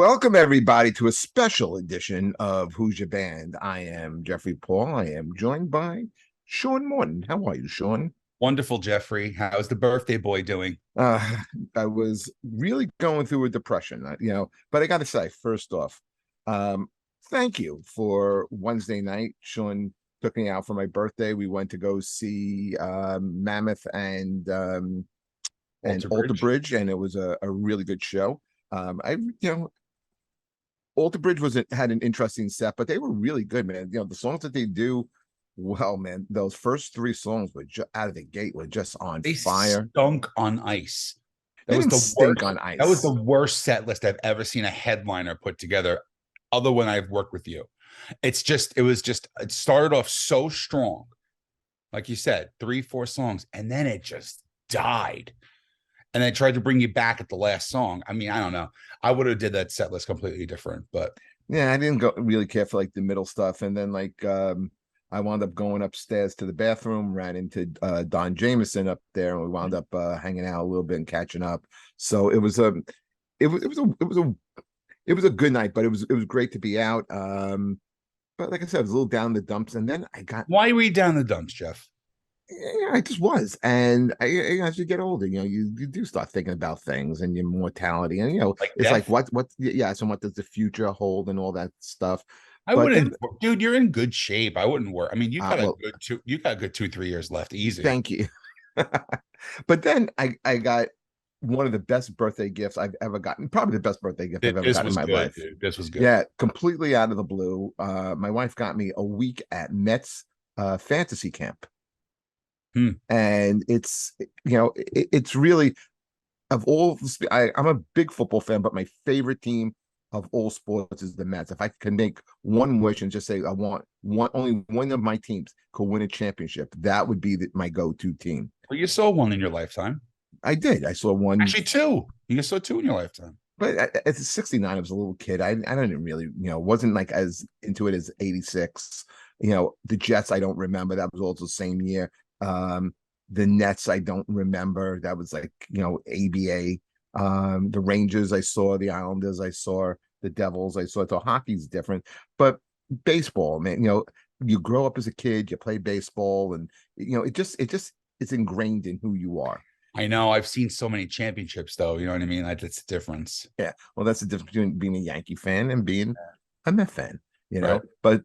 Welcome everybody to a special edition of Who's Your Band. I am Jeffrey Paul. I am joined by Sean Morton. How are you, Sean? Wonderful, Jeffrey. How's the birthday boy doing? Uh, I was really going through a depression, but I got to say, first off, um, thank you for Wednesday night. Sean took me out for my birthday. We went to go see Mammoth and Walter Alter Bridge. Bridge, and it was a really good show. Alter Bridge had an interesting set, but they were really good, man. The songs that they do, well, man, those first three songs were out of the gate were just on They fire. stunk on ice. That They was didn't the stink worst. on That was the ice. worst set list I've ever seen a headliner put together, other when I've worked with you. It started off so strong, like you said, three, four songs, and then it just died. And I tried to bring you back at the last song. I mean, I don't know. I would have did that set list completely different, but Yeah, I didn't go really care for like the middle stuff, and then I wound up going upstairs to the bathroom, ran into Don Jameson up there, and we wound up hanging out a little bit and catching up. So it was a good night, but it was great to be out. But like I said, I was a little down in the dumps, and then I got why were you down the dumps, Jeff? yeah, I just was. And as you get older, you do start thinking about things and your mortality, and Like it's like death? yeah, so what does the future hold and all that stuff. I But then, wouldn't, dude. You're in good shape. I wouldn't worry. I mean, well, you got a good 2, 3 years left, easy. thank you. But then I got one of the best birthday gifts I've ever gotten, probably the best birthday gift I've ever This gotten in was my good, life. dude. This was good. Yeah, completely out of the blue. My wife got me a week at Mets fantasy camp. Hmm. And it's really of all I'm a big football fan, but my favorite team of all sports is the Mets. If I can make one wish and just say I want only one of my teams could win a championship, that would be my go-to team. Well, you saw one in your lifetime. I did. I saw one, Actually, two. You saw two in your lifetime. but at 69, I was a little kid. I didn't really, wasn't like as into it as 86. The Jets, I don't remember. That was also the same year. Um, the Nets, I don't remember. That was like, ABA. The Rangers, I saw. The Islanders, I saw. The Devils, I saw. So hockey's different, but baseball, man. You grow up as a kid, you play baseball, and it just it's ingrained in who you are. I know. I've seen so many championships, though. You know what I mean? That's the difference. Yeah, well, that's the difference between being a Yankee fan and being a Met fan. Right. But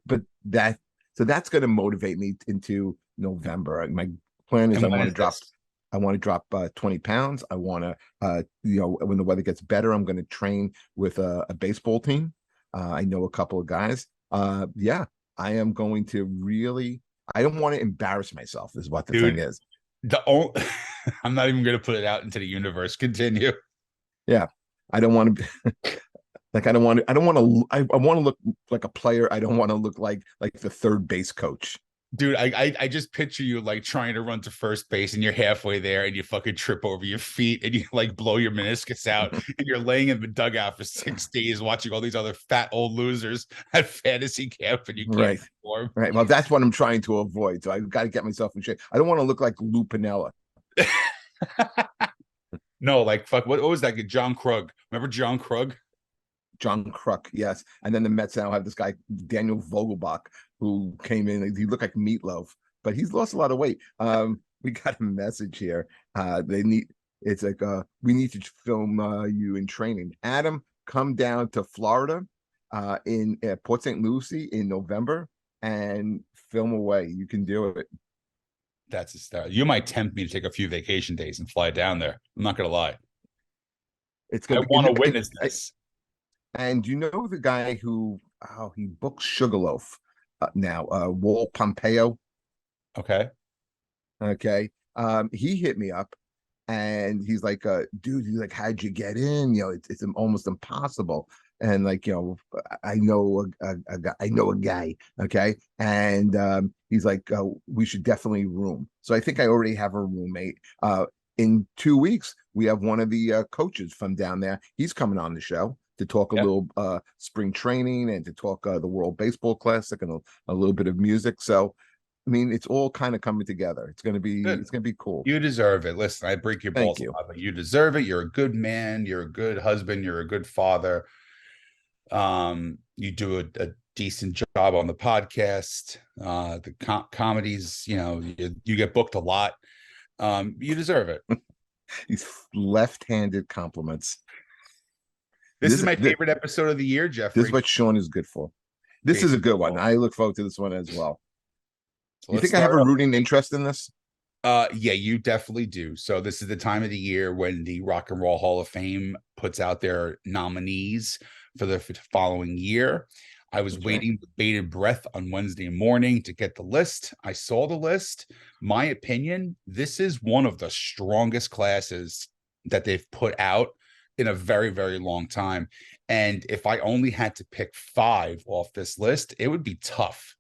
that's going to motivate me into November. My plan is And when is this? I want to drop 20 pounds. I want to when the weather gets better, I'm going to train with a baseball team. I know a couple of guys. Yeah, I am going to really. I don't want to embarrass myself. Is what the thing Dude, is. the only, I'm not even going to put it out into the universe. Continue. Yeah, I don't want to. Like I don't want to I want to look like a player. I don't want to look like the third base coach. Dude, I just picture you like trying to run to first base and you're halfway there and you fucking trip over your feet and you like blow your meniscus out and you're laying in the dugout for 6 days watching all these other fat old losers at fantasy camp and you can't Right. perform. Right. Well, that's what I'm trying to avoid. So I've got to get myself in shape. I don't want to look like Lou Pinella. No, like fuck. What was that? John Krug. Remember John Krug? John Kruk, yes. And then the Mets now have this guy, Daniel Vogelbach, who came in. He looked like meatloaf, but he's lost a lot of weight. We got a message here. It's like we need to film you in training. Adam, come down to Florida in Port St. Lucie in November and film away. You can do it. That's a star. You might tempt me to take a few vacation days and fly down there. I'm not gonna lie. It's I gonna be want to witness this. and you know the guy who he books Sugarloaf now, Walt Pompeo. Okay. Okay. He hit me up and he's like, dude, he's like, how'd you get in? It's almost impossible. And like, I know I know a guy. Okay. And he's like, we should definitely room. So I think I already have a roommate. In 2 weeks, we have one of the coaches from down there. He's coming on the show to talk a Yeah. little spring training and to talk the World Baseball Classic and a little bit of music. So I mean, it's all kind of coming together. Good. It's gonna be cool. You deserve it. Listen, I break your Thank balls you. a lot, but you deserve it. You're a good man. You're a good husband. You're a good father. You do a decent job on the podcast. The comedies, you get booked a lot. You deserve it. These left-handed compliments. This is my This favorite episode of the year, this is Jeffrey. what Sean is good for. This is a good one. Baseball. I look forward to this one as well. So You let's think I have start a off. rooting interest in this? Yeah, you definitely do. So this is the time of the year when the Rock and Roll Hall of Fame puts out their nominees for the following year. I was That's right. waiting with bated breath on Wednesday morning to get the list. I saw the list. My opinion, this is one of the strongest classes that they've put out in a very, very long time. And if I only had to pick 5 off this list, it would be tough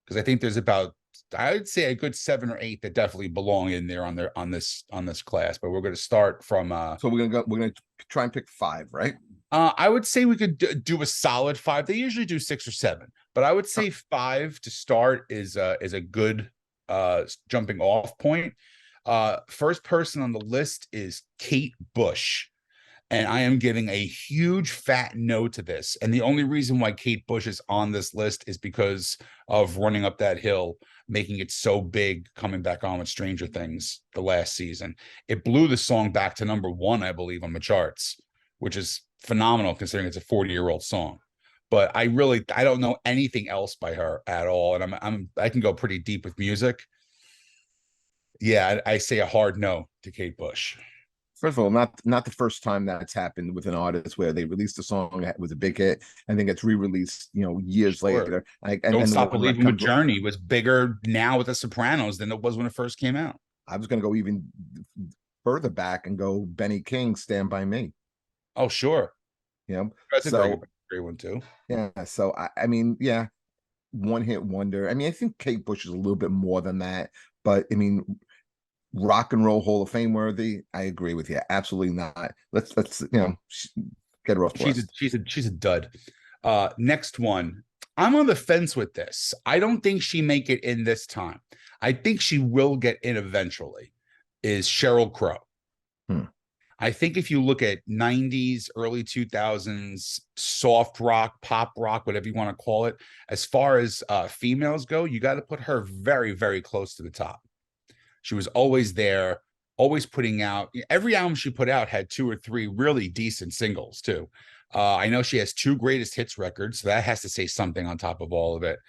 because I think there's about, I would say, a good 7 or 8 that definitely belong in there on this class. But we're going to start from So we're gonna try and pick 5, right? I would say we could do a solid 5. They usually do 6 or 7, but I would say 5 to start is a good jumping off point. First person on the list is Kate Bush. And I am giving a huge fat no to this. And the only reason why Kate Bush is on this list is because of Running Up That Hill, making it so big, coming back on with Stranger Things the last season. It blew the song back to #1, I believe, on the charts, which is phenomenal considering it's a 40-year-old song. But I don't know anything else by her at all. And I can go pretty deep with music. Yeah, I say a hard no to Kate Bush. First of all, not the first time that's happened with an artist where they released a song that was a big hit and then gets re-released, years Sure. later. Don't And the Stop one that Believing with comes, Journey was bigger now with The Sopranos than it was when it first came out. I was going to go even further back and go Benny King, Stand By Me. Oh, sure. That's a great one too. Yeah, so I mean, yeah, one hit wonder. I mean, I think Kate Bush is a little bit more than that, but I mean, Rock and Roll Hall of Fame worthy. I agree with you. Absolutely not. Let's get her off the list. She's a dud. Next one. I'm on the fence with this. I don't think she make it in this time. I think she will get in eventually. Is Sheryl Crow. I think if you look at 90s, early 2000s, soft rock, pop rock, whatever you want to call it, as far as females go, you got to put her very, very close to the top. She was always there, always putting out. Every album she put out had 2 or 3 really decent singles too. I know she has 2 greatest hits records, so that has to say something on top of all of it.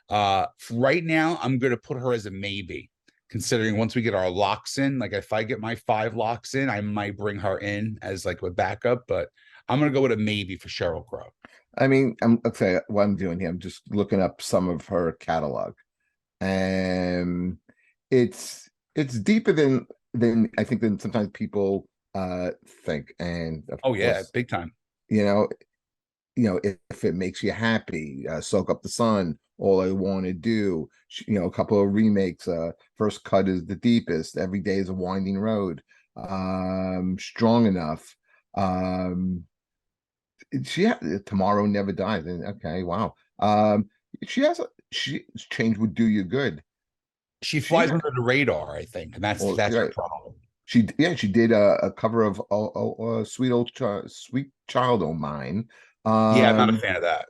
Right now, I'm going to put her as a maybe, considering once we get our locks in, like if I get my 5 locks in, I might bring her in as like a backup, but I'm going to go with a maybe for Sheryl Crow. I mean, okay. What I'm doing here, I'm just looking up some of her catalog, and it's deeper than I think than sometimes people think. And of Yeah, course, big time. you know, if it makes you happy, Soak Up the Sun, All I Want to Do, a couple of remakes. First Cut is the Deepest, Every Day is a Winding Road, Strong Enough. Tomorrow Never Dies. And okay, wow. She changed Would Do You Good. She flies under the radar, I think, and that's her problem. She did a cover of Sweet Child O' Mine. Yeah, I'm not a fan of that.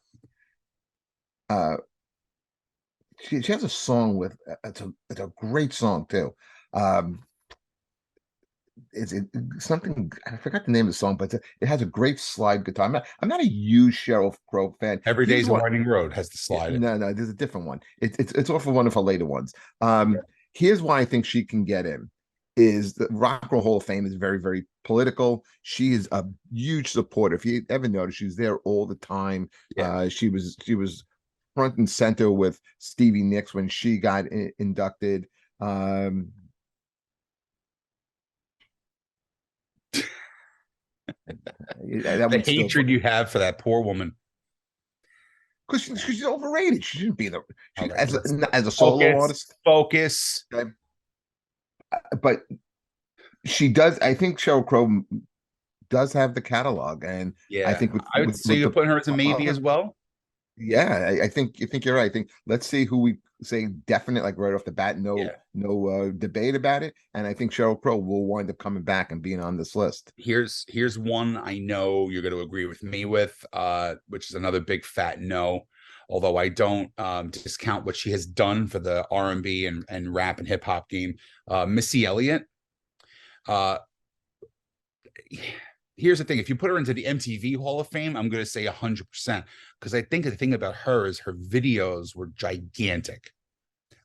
She has a song with it's a great song too. It's something, I forgot the name of the song, but it has a great slide guitar. I'm not a huge Sheryl Crow fan. Every Day's a Winding Road has the slide. No, there's a different one. It's off of one of her later ones. Here's why I think she can get in. Is the Rock and Roll Hall of Fame is very, very political. She is a huge supporter. If you ever notice, she's there all the time. Yeah. She was front and center with Stevie Nicks when she got inducted. The hatred you have for that poor woman. Because she's overrated. She shouldn't be as a solo artist. Focus. Okay. But she does. I think Sheryl Crow does have the catalog, and yeah, I think I would say you're putting her as a maybe as well. Yeah, I think you're right. I think let's see who we say definite, like right off the bat, no Yeah. debate about it. And I think Cheryl Crow will wind up coming back and being on this list. Here's one I know you're going to agree with me with, which is another big fat no. Although I don't discount what she has done for the R&B and rap and hip hop game. Missy Elliott. Uh, Here's the thing: if you put her into the MTV Hall of Fame, I'm going to say 100%, because I think the thing about her is her videos were gigantic.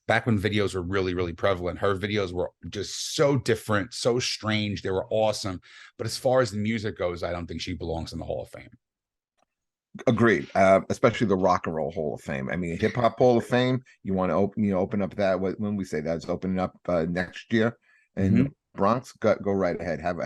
Back when videos were really, really prevalent, her videos were just so different, so strange. They were awesome. But as far as the music goes, I don't think she belongs in the Hall of Fame. Agreed. Especially the Rock and Roll Hall of Fame. I mean, Hip Hop Hall of Fame. You want to open up that when we say that it's opening up next year in Mm-hmm. the Bronx. Go right ahead. Have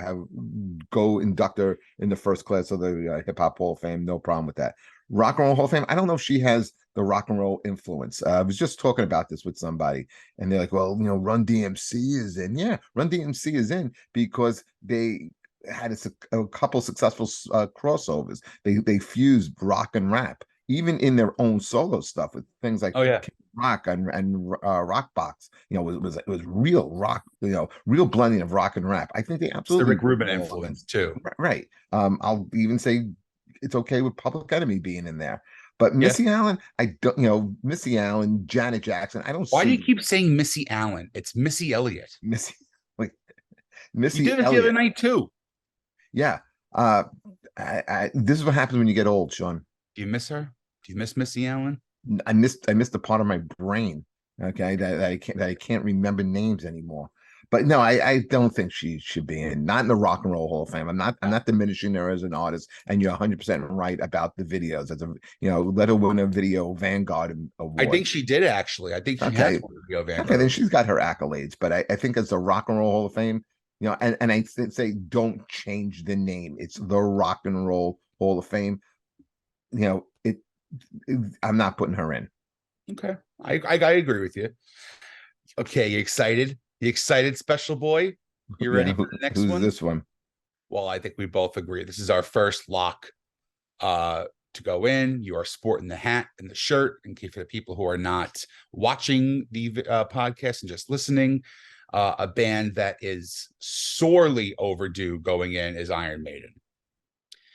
go induct her in the first class of the Hip Hop Hall of Fame. No problem with that. Rock and Roll Hall of Fame. I don't know if she has the rock and roll influence. I was just talking about this with somebody, and they're like, "Well, Run DMC is in." Yeah, Run DMC is in because they had a couple successful crossovers. They fused rock and rap, even in their own solo stuff with things like Oh yeah, Rock and Rock Box. It was real rock. Real blending of rock and rap. I think they it's the absolutely Rick Rubin belong in. influence too. Right. I'll even say it's okay with Public Enemy being in there. But Yeah. Missy Allen, I don't, Missy Allen, Janet Jackson, I don't Why do you see keep saying Missy Allen? It's Missy Elliott. Missy like You Missy did it the other Elliott. night too. Yeah. Uh, this is what happens when you get old, Sean. Do you miss her? Do you miss Missy Allen? I missed the part of my brain, okay, that I can't remember names anymore. But no, I don't think she should be in, not in the Rock and Roll Hall of Fame. I'm not diminishing her as an artist, and you're 100% right about the videos. As a let her win a video Vanguard I award. think she did actually. I think she has Okay, one of the Video okay, then Vanguard. she's got her accolades. But I think as the Rock and Roll Hall of Fame, and I say don't change the name. It's the Rock and Roll Hall of Fame. I'm not putting her in. Okay, I agree with you. Okay, you excited? You excited, special boy? You ready Yeah, for the next who's one? this one? Well, I think we both agree. This is our first lock to go in. You are sporting the hat and the shirt. And for the people who are not watching the podcast and just listening, a band that is sorely overdue going in is Iron Maiden.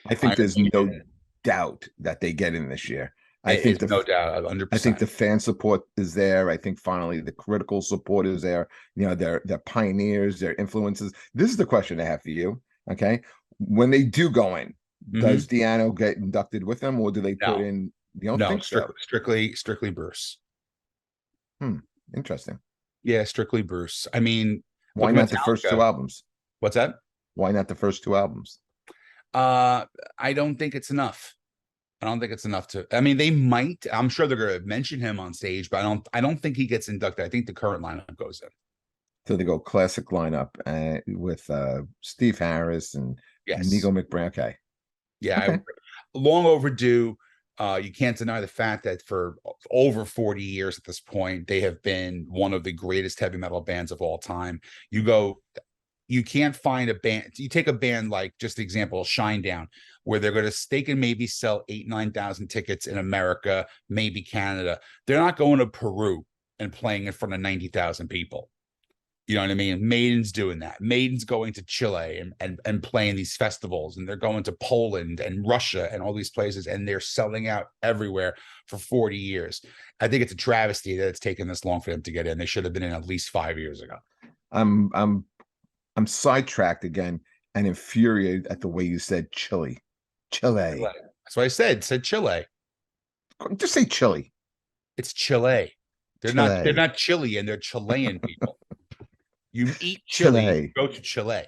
I think Iron there's no Maiden doubt that they get in this year. I think is the no doubt I think 100%. the fan support is there. I think finally the critical support is there. They're pioneers, they're influences. This is the question I have for you. Okay. When they do go in, does Mhm. Diano get inducted with them, or do they put No, in? You don't no, think so? strictly Bruce. Hmm. Interesting. Yeah, strictly Bruce. I mean, look Why at not the first two Metallica. albums? What's that? Why not the first two albums? Uh, I don't think it's enough. I don't think it's enough to. I mean, they might. I'm sure they're going to mention him on stage, but I don't think he gets inducted. I think the current lineup goes in. So they go classic lineup with Steve Harris and Nico Yes. McBrain. Okay. Yeah. Okay. Long overdue. You can't deny the fact that for over 40 years at this point, they have been one of the greatest heavy metal bands of all time. You can't find a band. You take a band like, just example, Shinedown, where they can maybe sell 8,000 to 9,000 tickets in America, maybe Canada. They're not going to Peru and playing in front of 90,000 people. You know what I mean? Maiden's doing that. Maiden's going to Chile and playing these festivals, and they're going to Poland and Russia and all these places, and they're selling out everywhere for 40 years. I think it's a travesty that it's taken this long for them to get in. They should have been in at least 5 years ago. I'm I'm I'm sidetracked again and infuriated at the way you said Chile. Chile. Chile. That's what I said Chile. Just say Chile. It's Chile. They're Chile. not Chilean, they're Chilean people. You eat chili, Chile. go to Chile.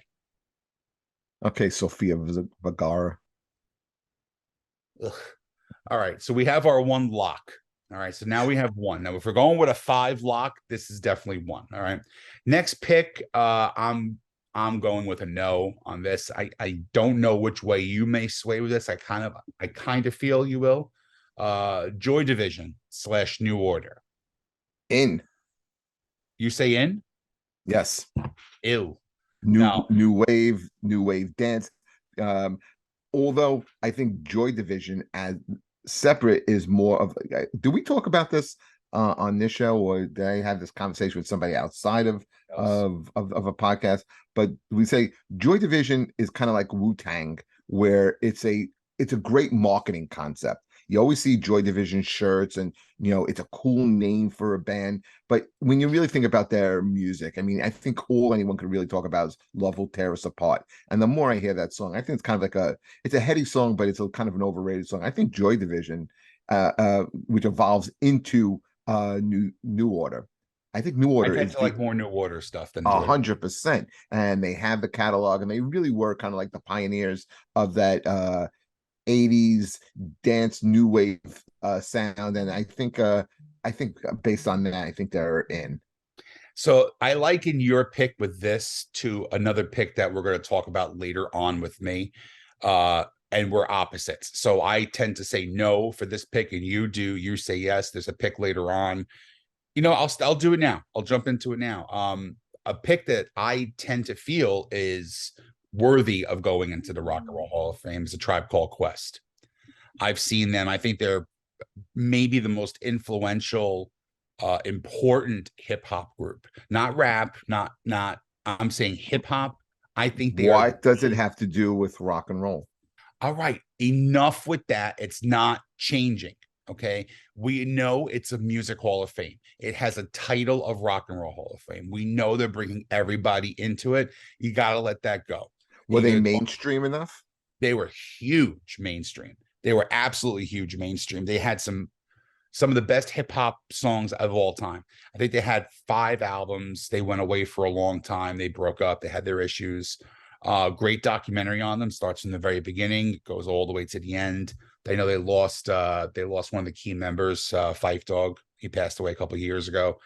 Okay, Sofia Vergara. Ugh. All right, so we have our one lock. All right, so now we have one. Now, if we're going with a 5 lock, this is definitely one. All right. Next pick, I'm going with a no on this. I don't know which way you may sway with this. I kind of feel you will. Joy Division / New Order. In. You say in? Yes. Ew. New No. new wave dance. Um, Although I think Joy Division as Separate is more of, do we talk about this on this show, or did I have this conversation with somebody outside of Else. a podcast? But we say Joy Division is kind of like Wu-Tang, where it's a great marketing concept. You always see Joy Division shirts, and it's a cool name for a band. But when you really think about their music, I mean, I think all anyone could really talk about is "Love Will Tear Us Apart." And the more I hear that song, I think it's kind of like it's a heady song, but it's a kind of an overrated song. I think Joy Division, which evolves into New Order. I think New I Order tend is to the like more New Order stuff than a Joy. 100%, and they have the catalog, and they really were kind of like the pioneers of that 80s dance new wave sound. And I think based on that, I think they're in. So I liken your pick with this to another pick that we're going to talk about later on with me. And we're opposites. So I tend to say no for this pick, and you say yes. There's a pick later on. I'll do it now. I'll jump into it now. A pick that I tend to feel is worthy of going into the Rock and Roll Hall of Fame is A Tribe Called Quest. I've seen them. I think they're maybe the most influential, important hip hop group. Not rap, not. I'm saying hip hop. I think they are. What does it have to do with rock and roll? All right, enough with that. It's not changing. Okay. We know it's a music hall of fame. It has a title of Rock and Roll Hall of Fame. We know they're bringing everybody into it. You got to let that go. Were they You mainstream enough? They were huge mainstream. They were absolutely huge mainstream. They had some of the best hip hop songs of all time. I think they had 5 albums. They went away for a long time. They broke up. They had their issues. Great documentary on them. Starts from the very beginning, goes all the way to the end. They know they lost one of the key members, Fife Dog. He passed away a couple of years ago.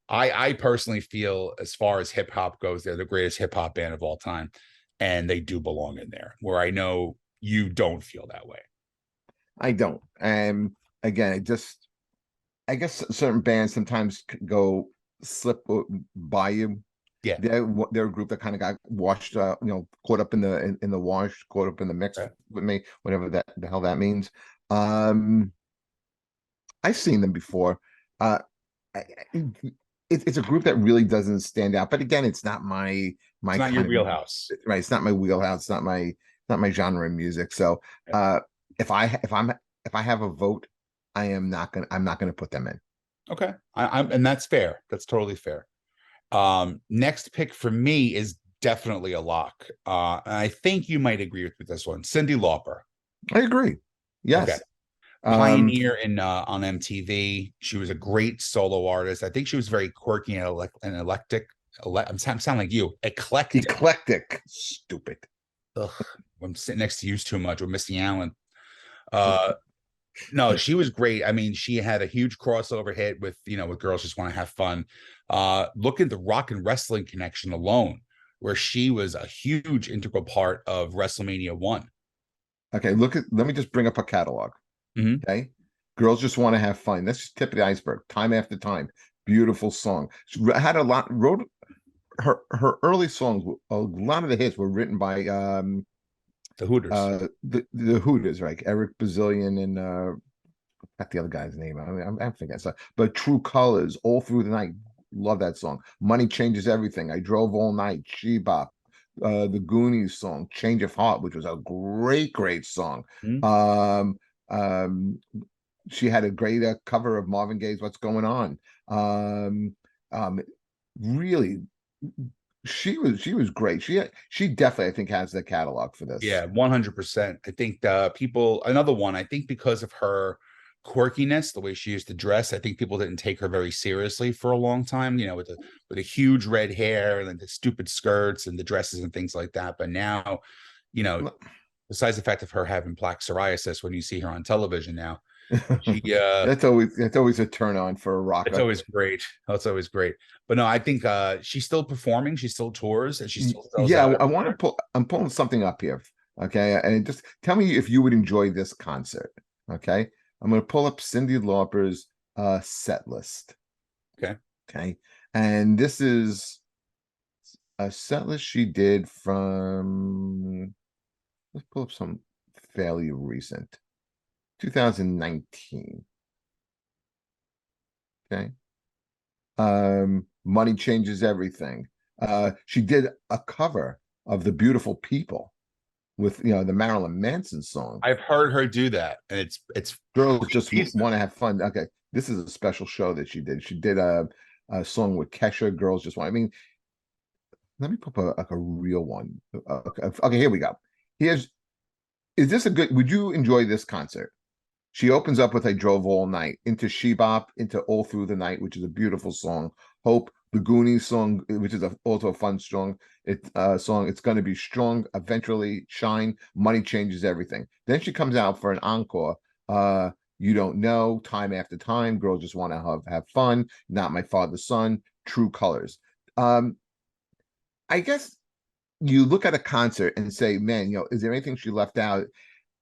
I personally feel, as far as hip hop goes, they're the greatest hip hop band of all time, and they do belong in there. Where I know you don't feel that way. I don't. And again, I guess certain bands sometimes go slip by you. Yeah. They're a group that kind of got washed, caught up in the wash, caught up in the mix Okay. with me, whatever the hell that means. Um, I've seen them before. Uh, it's a group that really doesn't stand out. But again, it's not It's my not your kind of, wheelhouse. right. It's not my wheelhouse. It's not my genre of music. So Okay. if I have a vote, I'm not gonna put them in. Okay. And that's fair. That's totally fair. Next pick for me is definitely a lock. And I think you might agree with this one. Cyndi Lauper. I agree. Okay. Yes. Um, Pioneer in on MTV. She was a great solo artist. I think she was very quirky and eclectic. I'm sounding like you. Eclectic. eclectic. Stupid. Ugh, I'm sitting next to you too much with Missy Allen. Uh, No, she was great. I mean, she had a huge crossover hit with Girls Just Want to Have Fun. Look at the rock and wrestling connection alone, where she was a huge integral part of WrestleMania 1. Okay, let me just bring up a catalog. Mhm. Okay. Girls Just Want to Have Fun. That's just tip of the iceberg. Time After Time. Beautiful song. She had a lot, wrote her early songs, a lot of the hits were written by The Hooters. the Hooters, right? Eric Bazillion and not the other guy's name. I mean, I'm forgetting. So, but True Colors, All Through the Night. Love that song. Money Changes Everything. I Drove All Night. Shebop. The Goonies song, Change of Heart, which was a great song. Mhm. Um, um, she had a great cover of Marvin Gaye's "What's Going On." Um, um, really, she was great. She definitely, I think, has the catalog for this. Yeah, 100%. I think another one, I think because of her quirkiness, the way she used to dress, I think people didn't take her very seriously for a long time, with a huge red hair and then the stupid skirts and the dresses and things like that. But now, you know, besides the fact of her having plaque psoriasis, when you see her on television now, she That's always a turn on for a it's rocker. always great. That's always great. But no, I think she's still performing, she still tours, and she still sells Yeah, out I want to everywhere. pull. I'm pulling something up here. Okay, and just tell me if you would enjoy this concert. Okay, I'm going to pull up Cyndi Lauper's set list. Okay. Okay, and this is a set list she did from. Let's pull up some fairly recent. 2019. Okay. Money Changes Everything. She did a cover of The Beautiful People with the Marilyn Manson song. I've heard her do that, and it's Girls Just pretty Want to Have Fun. Okay, this is a special show that she did. She did a song with Kesha, Girls Just Want. I mean, let me put a real one. Okay, here we go. Is this a good, would you enjoy this concert? She opens up with I Drove All Night, into She Bop, into All Through the Night, which is a beautiful song. Hope, the Goonies song, which is also a fun song. It's Gonna Be Strong, Eventually, Shine, Money Changes Everything. Then she comes out for an encore. You Don't Know, Time After Time, Girls Just Want to have Fun, Not My Father's Son, True Colors. I guess you look at a concert and say, man, is there anything she left out?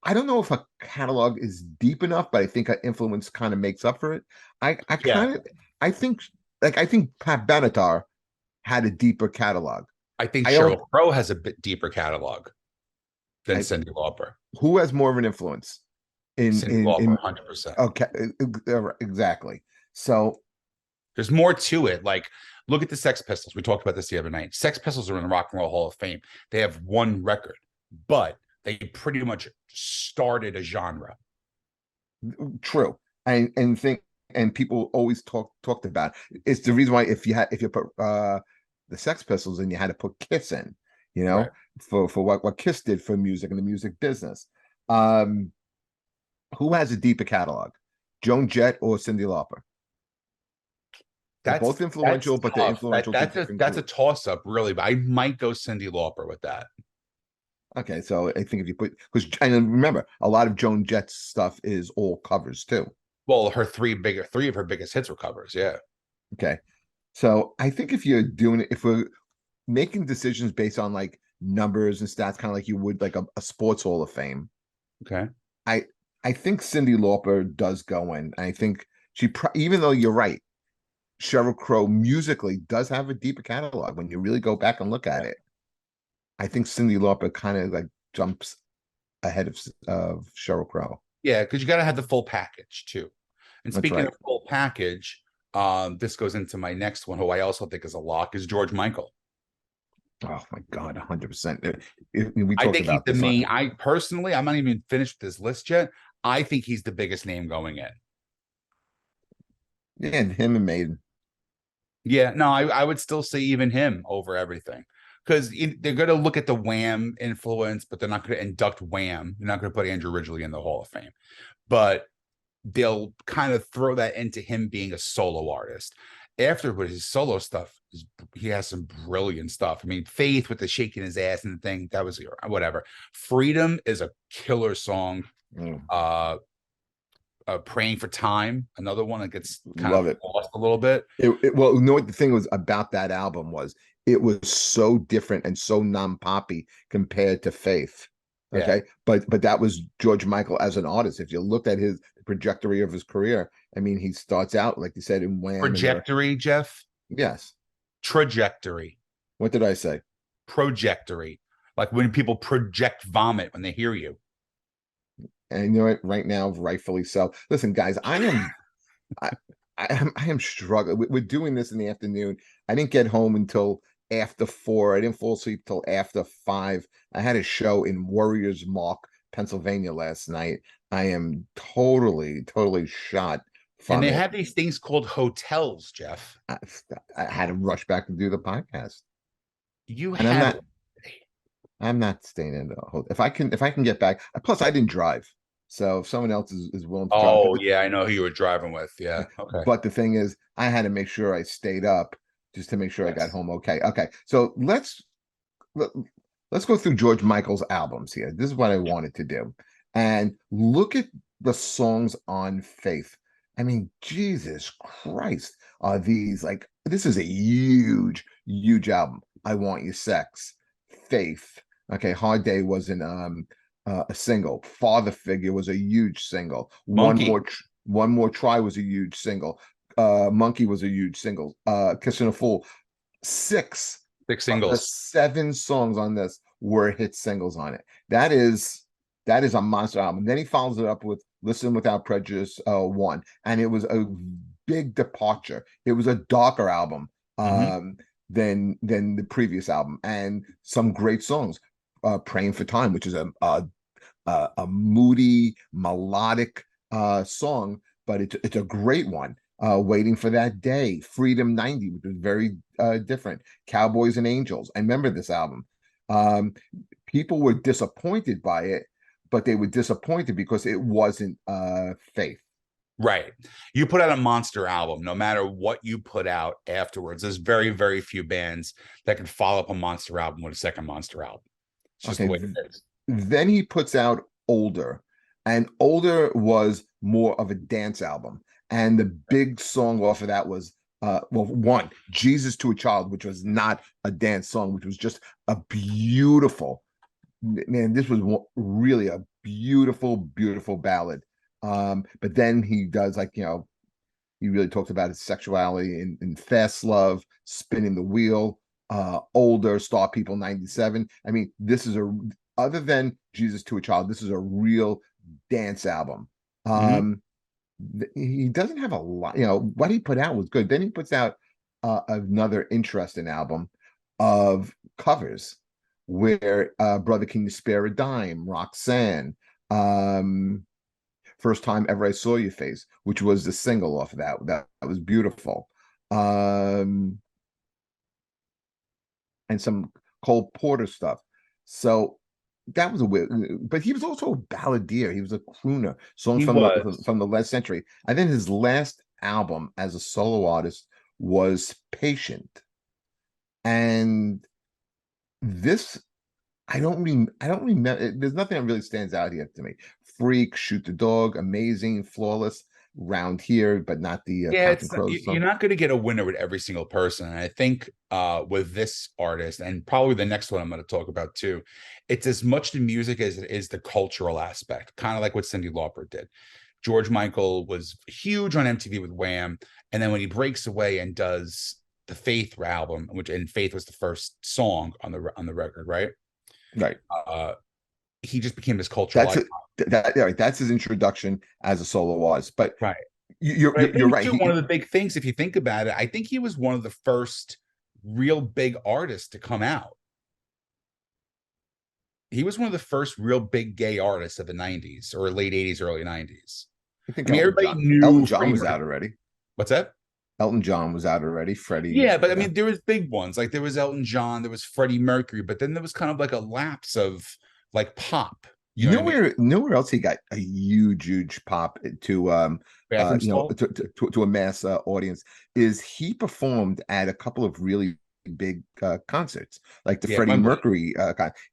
I don't know if her catalog is deep enough, but I think her influence kind of makes up for it. I yeah. kind of I think I think Pat Benatar had a deeper catalog. I think I don't Sheryl Crow has a bit deeper catalog than I, Cyndi Lauper. who has more of an influence Cyndi Lauper, 100%. okay, exactly. So There's more to it. Like, look at the Sex Pistols. We talked about this the other night. Sex Pistols are in the Rock and Roll Hall of Fame. They have one record, but they pretty much started a genre. true. And think and people always talked about it. It's the reason why if you put the Sex Pistols and you had to put Kiss in, Right. for what Kiss did for music and the music business. Um, who has a deeper catalog, Joan Jett or Cyndi Lauper? They're both That's influential, but they're tough. influential to different That's a groups. toss up, really. But I might go Cyndi Lauper with that. Okay, so I think if you put because and remember, a lot of Joan Jett's stuff is all covers too. Well, her three of her biggest hits were covers. Yeah. Okay, so I think if you're doing it, if we're making decisions based on like numbers and stats, kind of like you would like a sports Hall of Fame, Okay. I I think Cyndi Lauper does go in. I think even though you're right, Sheryl Crow musically does have a deeper catalog when you really go back and look at it. I think Cyndi Lauper kind of like jumps ahead of Sheryl Crow. Yeah, because you got to have the full package too. And That's speaking right. of full package, this goes into my next one, who I also think is a lock, is George Michael. Oh my God, 100%. We I talked think he's about the this main. on. I personally, I'm not even finished with this list yet. I think he's the biggest name going in. Yeah, and him and Maiden. Yeah, no, I would still say even him over everything, because they're going to look at the Wham influence, but they're not going to induct Wham. They're not going to put Andrew Ridgeley in the Hall of Fame, but they'll kind of throw that into him being a solo artist. After with his solo stuff, he has some brilliant stuff. I mean, Faith with the shaking his ass and the thing, that was whatever. Freedom is a killer song. Mm, Praying for Time, another one that gets kind love of it. lost a little bit. Well, you know what the thing was about that album was it was so different and so non-poppy compared to Faith. Yeah. Okay. But that was George Michael as an artist. If you looked at his trajectory of his career, I mean, he starts out, like you said, in Wham and Trajectory, Jeff. yes. Trajectory. What did I say? Projectory. Like when people project vomit when they hear you. And you know what? Right now, rightfully so. Listen, guys, I, I am struggling. We're doing this in the afternoon. I didn't get home until after 4. I didn't fall asleep till after 5. I had a show in Warriors Mark, Pennsylvania last night. I am totally shot And from they it. have these things called hotels, Jeff. I, I had to rush back to do the podcast, You and I'm had not. I'm not staying in the hotel. If I can get back. Plus, I didn't drive, so if someone else is willing to drive, Oh, yeah, I know who you were driving with. Yeah. Okay. but the thing is, I had to make sure I stayed up just to make sure I got Yes. home okay. Okay, so let, let's go through George Michael's albums here. This is what I wanted to do, and look at the songs on Faith. I mean, Jesus Christ, are these like this is a huge album. I Want Your Sex, Faith. Okay, Hard Day wasn't a single. Father Figure was a huge single. Monkey. One More Try was a huge single. Monkey was a huge single. Kissing a Fool. 6 Six of the singles. 7 songs on this were hit singles on it. That is a monster album. Then he follows it up with Listen Without Prejudice won, and it was a big departure. It was a darker album Hmm. than the previous album, and some great songs. Praying for Time, which is a moody, melodic song, but it's a great one. Waiting for That Day, Freedom 90, which was very different. Cowboys and Angels. I remember this album. Um, People were disappointed by it, but they were disappointed because it wasn't Faith. Right. You put out a monster album, no matter what you put out afterwards. There's very, very few bands that can follow up a monster album with a second monster album. It's just the Okay, way it is. then he puts out Older, and Older was more of a dance album. And the big song off of that was well, one, Jesus to a Child, which was not a dance song, which was just a beautiful, man, this was really a beautiful, beautiful ballad. But then he does, like, he really talked about his sexuality in Fast Love, Spinning the Wheel, Older, Star People 97. I mean, this is other than Jesus to a Child, this is a real dance album. Mhm. Um, he doesn't have a lot, what he put out was good. Then he puts out another interesting album of covers where Brother Can You Spare a Dime, Roxanne, um, First Time Ever I Saw Your Face, which was the single off of that. That was beautiful. Um, and some Cole Porter stuff. So that was a weird, but he was also a balladeer. He was a crooner, songs He from the was. last century. I think his last album as a solo artist was Patient, and this I don't remember. There's nothing that really stands out here to me. Freak, Shoot the Dog, Amazing, Flawless, Round Here, but not the Yeah, Counting it's not, Crows you're song. not going to get a winner with every single person. And I think with this artist, and probably the next one I'm going to talk about too, it's as much the music as it is the cultural aspect, kind of like what Cyndi Lauper did. George Michael was huge on MTV with Wham, and then when he breaks away and does the Faith album, which and Faith was the first song on the record, right? Right. Uh, he just became this cultural That's icon. it. Right. That's his introduction as a solo artist. But Right. But I you're think right. too, one of the big things, if you think about it, I think he was one of the first real big artists to come out. He was one of the first real big gay artists of the 90s or late 80s, early 90s. I think I mean, everybody Elton knew John Freddie was out Mercury. already. What's that? Elton John was out already. Freddie, Yeah, but I mean, there was big ones. Like there was Elton John, there was Freddie Mercury, but then there was kind of like a lapse of like pop. You know what I mean? Know where else he got a huge pop to Bathroom stall. to a mass audience is he performed at a couple of really big concerts, like the Yeah, Freddie Wembley. Mercury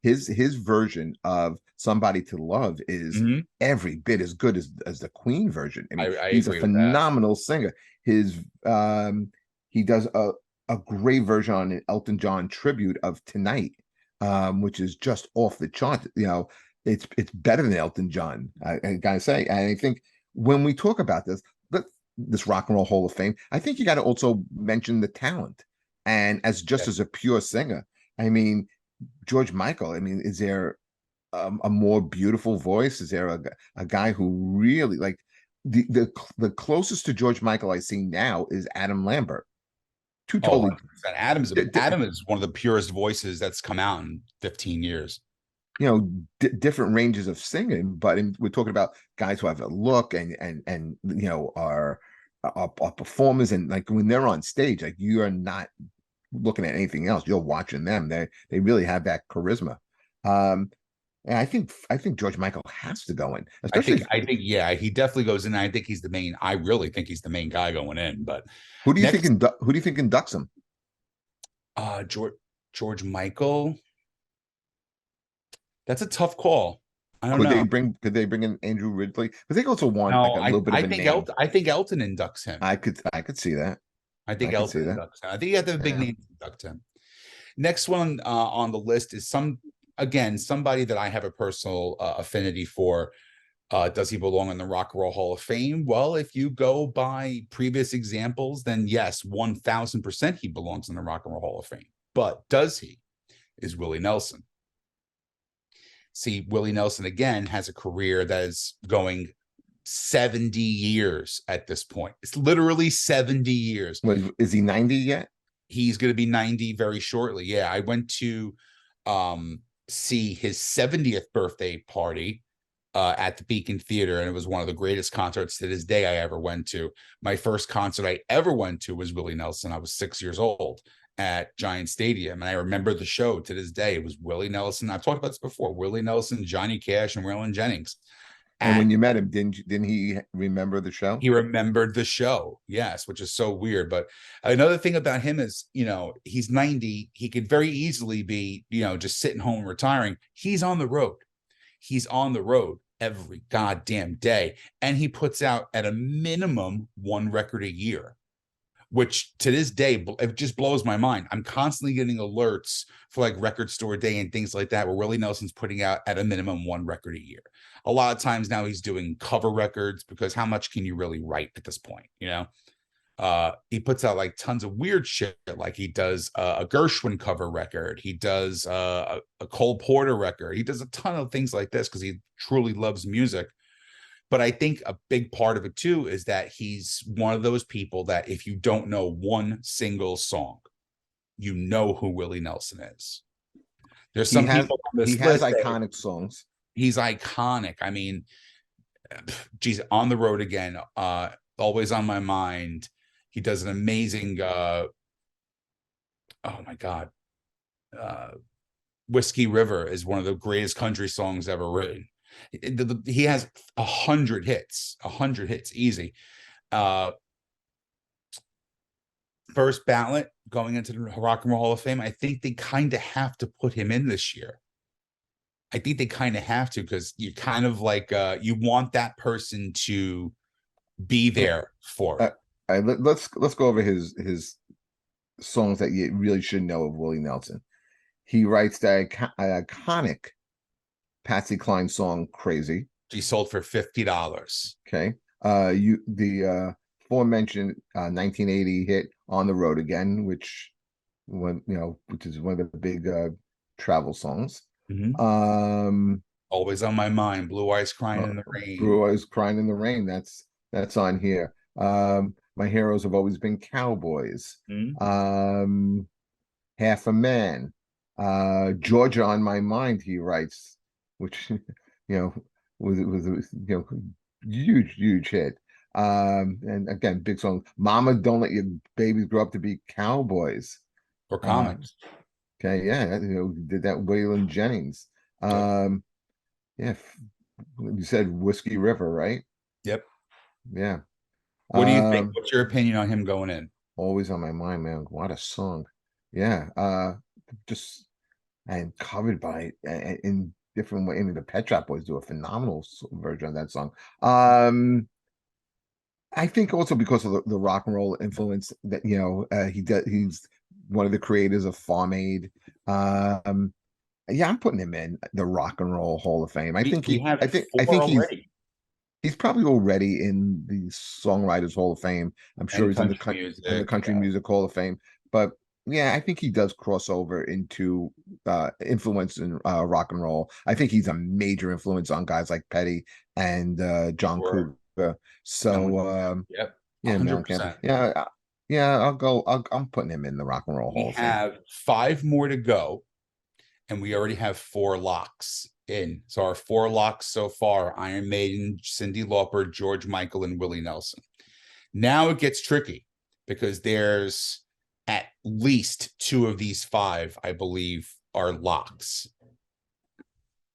his version of Somebody to Love is Hmm. every bit as good as the Queen version. I mean, I he's a agree with that. phenomenal singer. His he does a great version on an Elton John tribute of Tonight, which is just off the chart. It's better than Elton John. I gotta say, and I think when we talk about this Rock and Roll Hall of Fame, I think you got to also mention the talent. And as Yeah. just as a pure singer, I mean, George Michael. I mean, is there a more beautiful voice? Is there a guy who really like the closest to George Michael I see now is Adam Lambert. Two Oh, totally 100%. Adam is one of the purest voices that's come out in 15 years. different ranges of singing, but we're talking about guys who have a look and are performers, and like when they're on stage, like you are not looking at anything else. You're watching them. They really have that charisma. And I think George Michael has to go in, especially Yeah, he definitely goes in. I think he's the main. I really think he's the main guy going in. But next, who do you think inducts him? George Michael. That's a tough call. I don't know. Could they bring in Andrew Ridley? Because they also want like No, a little bit of a name. I think Elton inducts him. I could see that. I I think could Elton see that. inducts him. I think you have to have a big Yeah. name to induct him. Next one on the list is somebody that I have a personal affinity for. Does he belong in the Rock and Roll Hall of Fame? Well, if you go by previous examples, then yes, 1000% he belongs in the Rock and Roll Hall of Fame. But does he? Is Willie Nelson. See, Willie Nelson again has a career that is going 70 years at this point. It's literally 70 years. Is he 90 yet? He's going to be 90 very shortly. Yeah, I went to see his 70th birthday party at the Beacon Theater, and it was one of the greatest concerts to this day I ever went to. My first concert I ever went to was Willie Nelson. I was 6 years old at Giant Stadium, and I remember the show to this day. It was Willie Nelson. I've talked about this before. Willie Nelson, Johnny Cash, and Waylon Jennings. And when you met him, didn't he remember the show? He remembered the show, yes, which is so weird. But another thing about him is, he's 90. He could very easily be, just sitting home retiring. He's on the road. He's on the road every goddamn day. And he puts out at a minimum one record a year, which to this day, it just blows my mind. I'm constantly getting alerts for like Record Store Day and things like that, where Willie Nelson's putting out at a minimum one record a year. A lot of times now he's doing cover records, because how much can you really write at this point? He puts out like tons of weird shit. Like he does a Gershwin cover record. He does a Cole Porter record. He does a ton of things like this because he truly loves music. But I think a big part of it too is that he's one of those people that if you don't know one single song, you know who Willie Nelson is. There's some people on this list. He has iconic songs. He's iconic. I mean, geez, On the Road Again, Always on My Mind. He does an amazing, oh my God. Whiskey River is one of the greatest country songs ever written. He has 100 hits, easy. First ballot going into the Rock and Roll Hall of Fame. I think they kind of have to put him in this year. I think they kind of have to, because you kind of like you want that person to be there for it. Let's go over his songs that you really should know of Willie Nelson. He writes the iconic Patsy Cline song "Crazy." She sold for $50. Okay. The aforementioned 1980 hit "On the Road Again," which is one of the big travel songs. Mm-hmm. Always on My Mind, Blue Eyes Crying in the Rain. Blue Eyes Crying in the Rain. That's on here. My heroes have always been cowboys. Mm-hmm. Half a Man. Georgia on My Mind, he writes, which was a huge hit. And again, big song. Mama, Don't Let Your Babies Grow Up to Be Cowboys. Or comics. Okay, yeah, did that with Waylon Jennings. Yep. Yeah, you said Whiskey River, right? Yep. Yeah. What do you think? What's your opinion on him going in? Always on My Mind, man. What a song. Yeah. Just and covered by in different way. I mean, the Pet Shop Boys do a phenomenal version of that song. I think also because of the rock and roll influence that he's one of the creators of Farm Aid. Yeah, I'm putting him in the Rock and Roll Hall of Fame. I think he's probably already in the Songwriters Hall of Fame. I'm sure he's in the Country Music Hall of Fame. But yeah, I think he does cross over into influence in rock and roll. I think he's a major influence on guys like Petty and John Cougar. So yep, yeah, 100%. Yeah, I'm putting him in the Rock and Roll Hall of Fame. We have 5 more to go, and we already have 4 locks in. So our 4 locks so far: Iron Maiden, Cyndi Lauper, George Michael, and Willie Nelson. Now it gets tricky because there's at least 2 of these 5, I believe, are locks.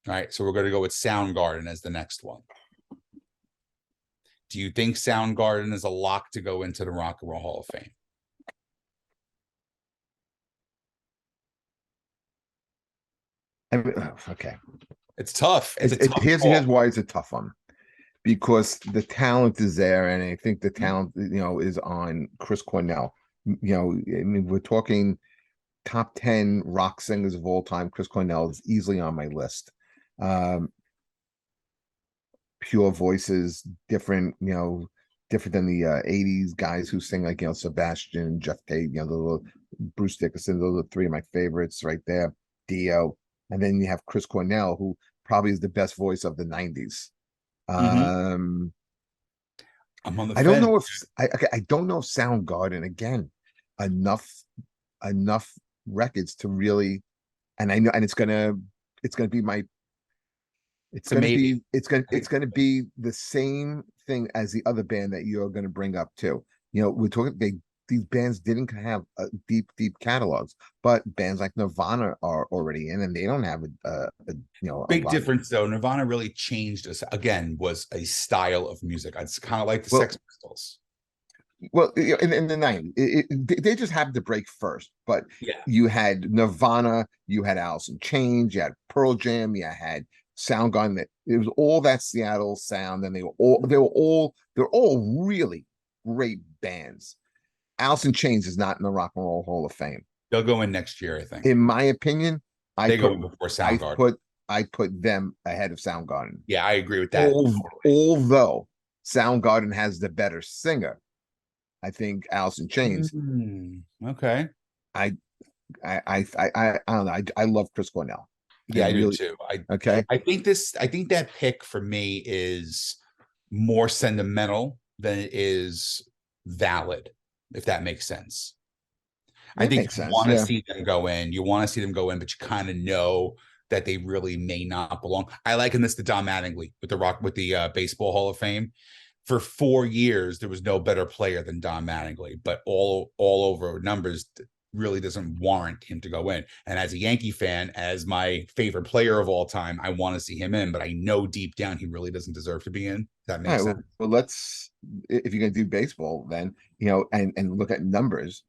All right, so we're going to go with Soundgarden as the next one. Do you think Soundgarden is a lock to go into the Rock and Roll Hall of Fame? Okay. It's tough. Here's why it's a tough one. Because the talent is there, and I think the talent, is on Chris Cornell. I mean, we're talking top 10 rock singers of all time. Chris Cornell is easily on my list. Pure voices, different than the 80s guys who sing like Sebastian, Jeff Tate, the little Bruce Dickinson. Those are 3 of my favorites right there. Dio, and then you have Chris Cornell, who probably is the best voice of the 90s. I'm on the I don't fence. know if I don't know if Soundgarden again enough enough records to really, and I know, and it's gonna be my It's a maybe. I it's think gonna be the same thing as the other band that you're gonna bring up too. You know, we're talking these bands didn't have deep catalogs, but bands like Nirvana are already in, and they don't have a big lot. difference though. Nirvana really changed us again, was a style of music. It's kind of like the Well, Sex Pistols. in the 90s, they just happened to break first, but Yeah. you had Nirvana, you had Alice in Chains, you had Pearl Jam, you had Soundgarden. That it was all that Seattle sound, and they're all really great bands. Alice in Chains is not in the Rock and Roll Hall of Fame, They'll go in next year, I think. in my opinion. I They go put in before I Soundgarden. put I put them ahead of Soundgarden. Yeah, I agree with that. Totally. Although Soundgarden has the better singer, I think Alice in Chains. Okay. I I don't know. I love Chris Cornell. I Yeah, I do really too. okay. I think that pick for me is more sentimental than it is valid, if that makes sense. I It think makes you sense. want to Yeah. see them go in. You want to see them go in, but you kind of know that they really may not belong. I liken this to Don Mattingly with the Baseball Hall of Fame. For 4 years, there was no better player than Don Mattingly, but all over numbers really doesn't warrant him to go in. And as a Yankee fan, as my favorite player of all time, I want to see him in, but I know deep down he really doesn't deserve to be in. Does that All make right. sense? Well, let's if you're gonna do baseball, then and look at numbers.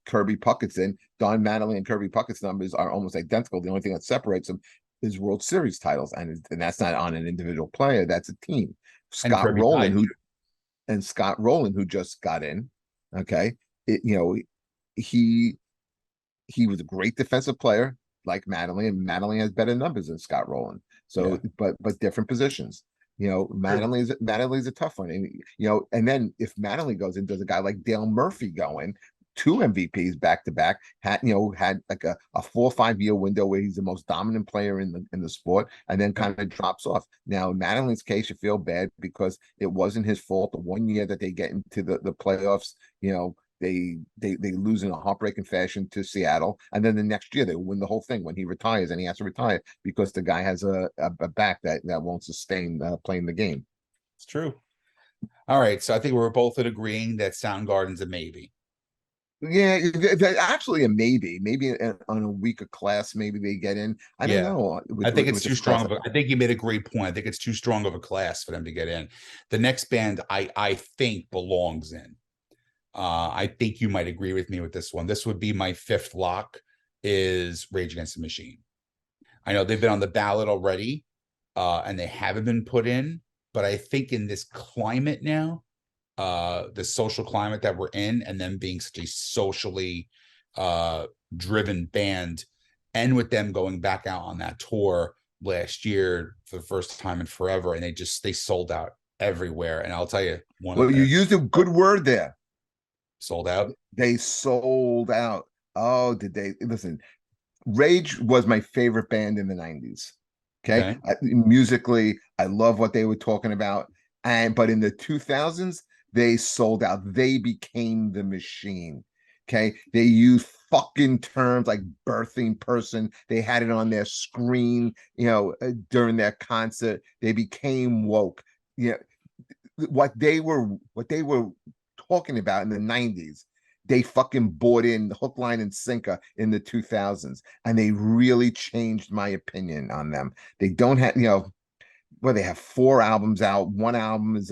Kirby Puckett's in. Don Mattingly and Kirby Puckett's numbers are almost identical. The only thing that separates them is World Series titles, and that's not on an individual player. That's a team. And Scott Kirby Rowland, died. who just got in. Okay, it, you know he he was a great defensive player like Madeline, and Madeline has better numbers than Scott Rowland. So, Yeah. but different positions. Madeline is a tough one, and then if Madeline goes in, does a guy like Dale Murphy go in? Two MVPs back to back, had like a 4 or 5 year window where he's the most dominant player in the sport, and then kind of drops off. Now, in Madeline's case, you feel bad because it wasn't his fault. The 1 year that they get into the playoffs, they lose in a heartbreaking fashion to Seattle, and then the next year they win the whole thing when he retires, and he has to retire because the guy has a back that won't sustain playing the game. It's true. All right. So I think we're both agreeing that Soundgarden's a maybe. Yeah, actually a maybe on a weaker class, maybe they get in. I don't Yeah. know I think it's with too this class. strong of I think you made a great point. I think it's too strong of a class for them to get in. The next band I think belongs in. I think you might agree with me with this one. This would be my fifth lock is Rage Against the Machine. I know they've been on the ballot already, and they haven't been put in, but I think in this climate now, the social climate that we're in, and them being such a socially uh driven band, and with them going back out on that tour last year for the first time in forever, and they sold out everywhere. And I'll tell you, one Well, of you used a good word there. sold out. They sold out. Oh, did they listen? Rage was my favorite band in the 90s. Okay. Okay. Musically, I love what they were talking about. But in the 2000s, they sold out. They became the machine. Okay. They used fucking terms like birthing person. They had it on their screen, during their concert. They became woke. Yeah. What they were talking about in the 90s, they fucking bought in hook, line, and sinker in the 2000s, and they really changed my opinion on them. They don't have, they have 4 albums out. One album is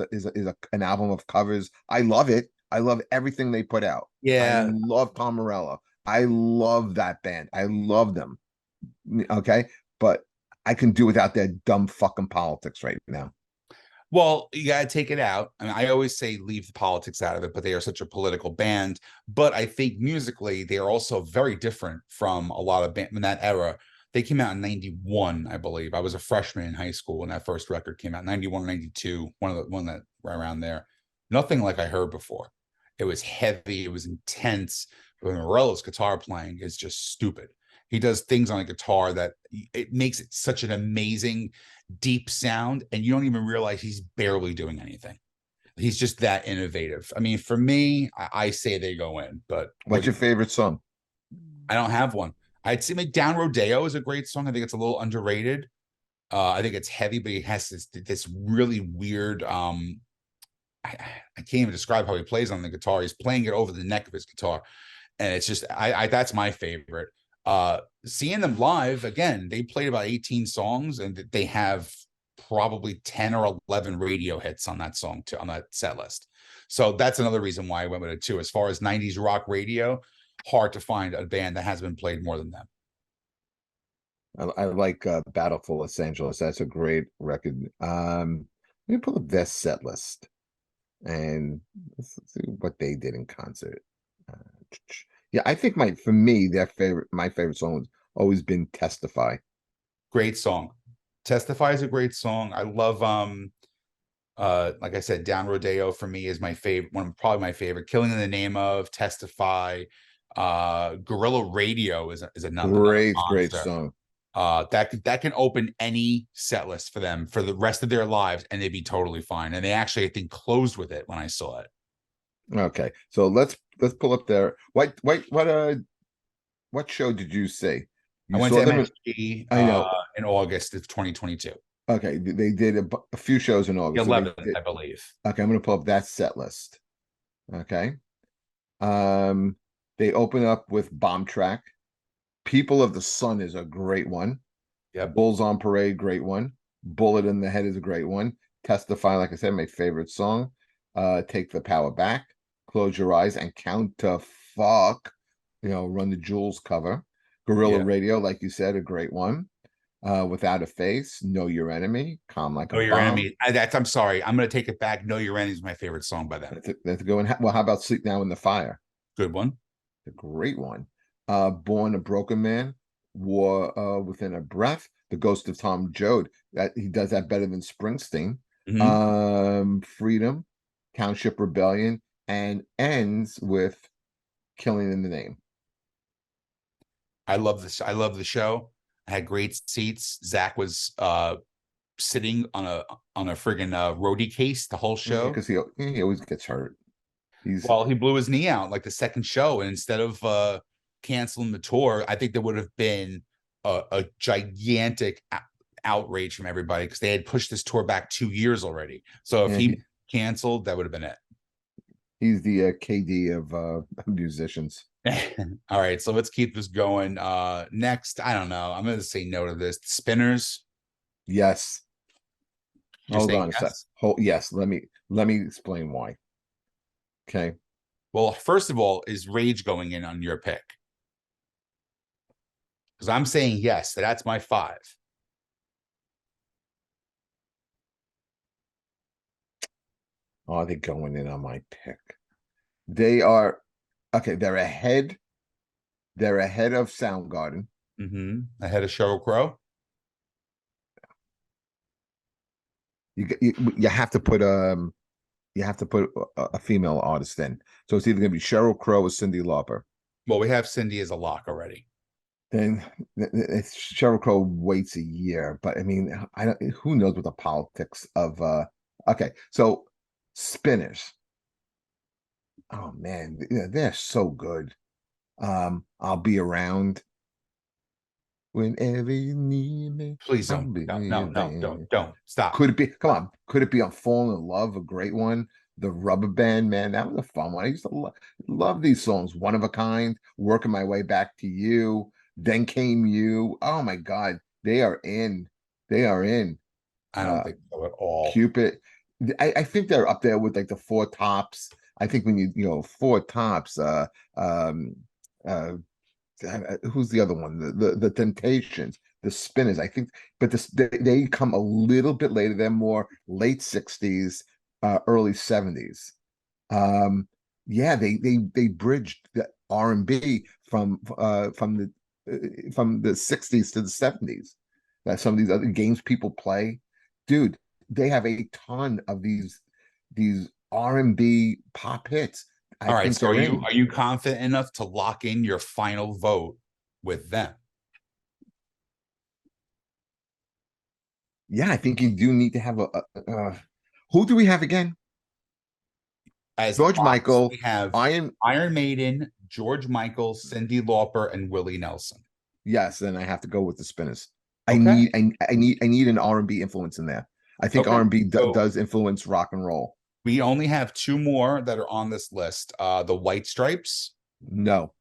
an album of covers. I love it. I love everything they put out. I Yeah. love Tom Morello. I love that band. I love them. Okay, but I can do without their dumb fucking politics right now. Well, you got to take it out. I mean, I always say leave the politics out of it, but they are such a political band. But I think musically, they are also very different from a lot of bands in that era. They came out in 91, I believe. I was a freshman in high school when that first record came out, 91, 92, one that right around there. Nothing like I heard before. It was heavy, it was intense. But Morello's guitar playing is just stupid. He does things on a guitar that it makes it such an amazing deep sound, and you don't even realize he's barely doing anything. He's just that innovative. I mean, for me, I say they go in, but what What's do your favorite song? I don't have one. I'd say like Down Rodeo is a great song. I think it's a little underrated. I think it's heavy, but he has this really weird. I can't even describe how he plays on the guitar. He's playing it over the neck of his guitar, and it's just I that's my favorite. Seeing them live again, they played about 18 songs, and they have probably 10 or 11 radio hits on that song too, on that set list. So that's another reason why I went with it too. As far as 90s rock radio, hard to find a band that has been played more than them. I like Battle for Los Angeles. That's a great record. Let me pull up their set list and let's see what they did in concert. Uh, yeah, I think for me, my favorite song has always been Testify. Great song. Testify is a great song. I love like I said, Down Rodeo for me is my favorite, probably my favorite. Killing in the Name of, Testify, Guerrilla Radio is another Great monster. song. That can open any set list for them for the rest of their lives, and they'd be totally fine. And they actually, I think, closed with it when I saw it. Okay, so let's pull up their what show did you see? I You went saw to them MSG I know. in August of 2022. Okay, they did a few shows in The August. So 11th, I believe. okay, I'm gonna pull up that set list. Okay. Um, they open up with Bomb Track. People of the Sun is a great one. Yep. Bulls on Parade, great one. Bullet in the Head is a great one. Testify, like I said, my favorite song. Take the Power Back. Close Your Eyes and Count to Fuck. Run the Jewels cover. Guerrilla Yeah. Radio, like you said, a great one. Without a Face, Know Your Enemy, Calm Like a Know Your Bomb. Enemy. I'm sorry. I'm going to take it back. Know Your Enemy is my favorite song by them. That's a good one. Well, how about Sleep Now in the Fire? Good one. A great one. Born a Broken Man, War Within a Breath, The Ghost of Tom Joad. That he does that better than Springsteen. Freedom, Township Rebellion, and ends with Killing in the Name. I love this. I love the show. I had great seats. Zach was sitting on a friggin' roadie case the whole show. Because he always gets hurt. He blew his knee out like the second show, and instead of canceling the tour, I think there would have been a gigantic outrage from everybody because they had pushed this tour back 2 years already. So if he canceled, that would have been it. He's the KD of musicians. All right, so let's keep this going. Next, I don't know. I'm going to say no to this. Spinners. Yes. Hold on a sec. Yes. Let me explain why. Okay. Well, first of all, is Rage going in on your pick? Because I'm saying yes. That's my 5. Oh, they're going in on my pick. They are okay. They're ahead. They're ahead of Soundgarden. Ahead of Sheryl Crow. You have to put a female artist in. So it's either going to be Sheryl Crow or Cyndi Lauper. Well, we have Cyndi as a lock already. Then Sheryl Crow waits a year, but I mean, who knows what the politics of okay, so Spinners. Oh man, they're so good. I'll be around whenever you need me. Please don't. Don't stop. Could it be? Come on. Could it be on Falling in Love? A great one. The Rubber Band, man, that was a fun one. I used to love these songs. One of a Kind, Working My Way Back to You, Then Came You. Oh my God, they are in. They are in. I don't think so at all. Cupid. I think they're up there with like the Four Tops. I think when Four Tops. Who's the other one? The Temptations, the Spinners. I think, but they come a little bit later. They're more late 60s, early 70s. Yeah, they bridged the R&B from the 60s to the 70s. That some of these other games people play, dude, they have a ton of these R&B pop hits. All right, so are you confident enough to lock in your final vote with them? Yeah, I think you do need to have who do we have again? As George locks, Michael, we have Iron. Iron Maiden, George Michael, Cyndi Lauper, and Willie Nelson. Yes, then I have to go with the Spinners. Okay. I need an R&B influence in there. I think Okay. R&B So does influence rock and roll. we only have two more that are on this list. The White Stripes. No.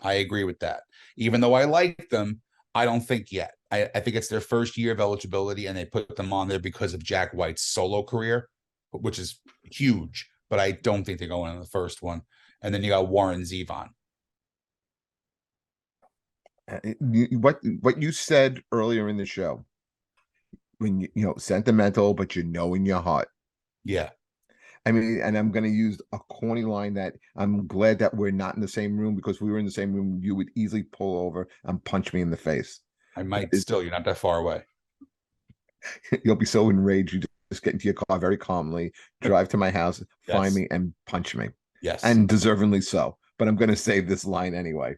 I agree with that. Even though I like them, I don't think yet. I think it's their first year of eligibility, and they put them on there because of Jack White's solo career, which is huge. But I don't think they're going in the first one. And then you got Warren Zevon. What you said earlier in the show, when you know, sentimental, but you know in your heart. Yeah, I mean, and I'm going to use a corny line that I'm glad that we're not in the same room, because if we were in the same room, you would easily pull over and punch me in the face. I might still. You're not that far away. You'll be so enraged, you just get into your car very calmly, drive to my house, find Yes. me, and punch me, Yes. and deservingly so. But I'm going to save this line anyway.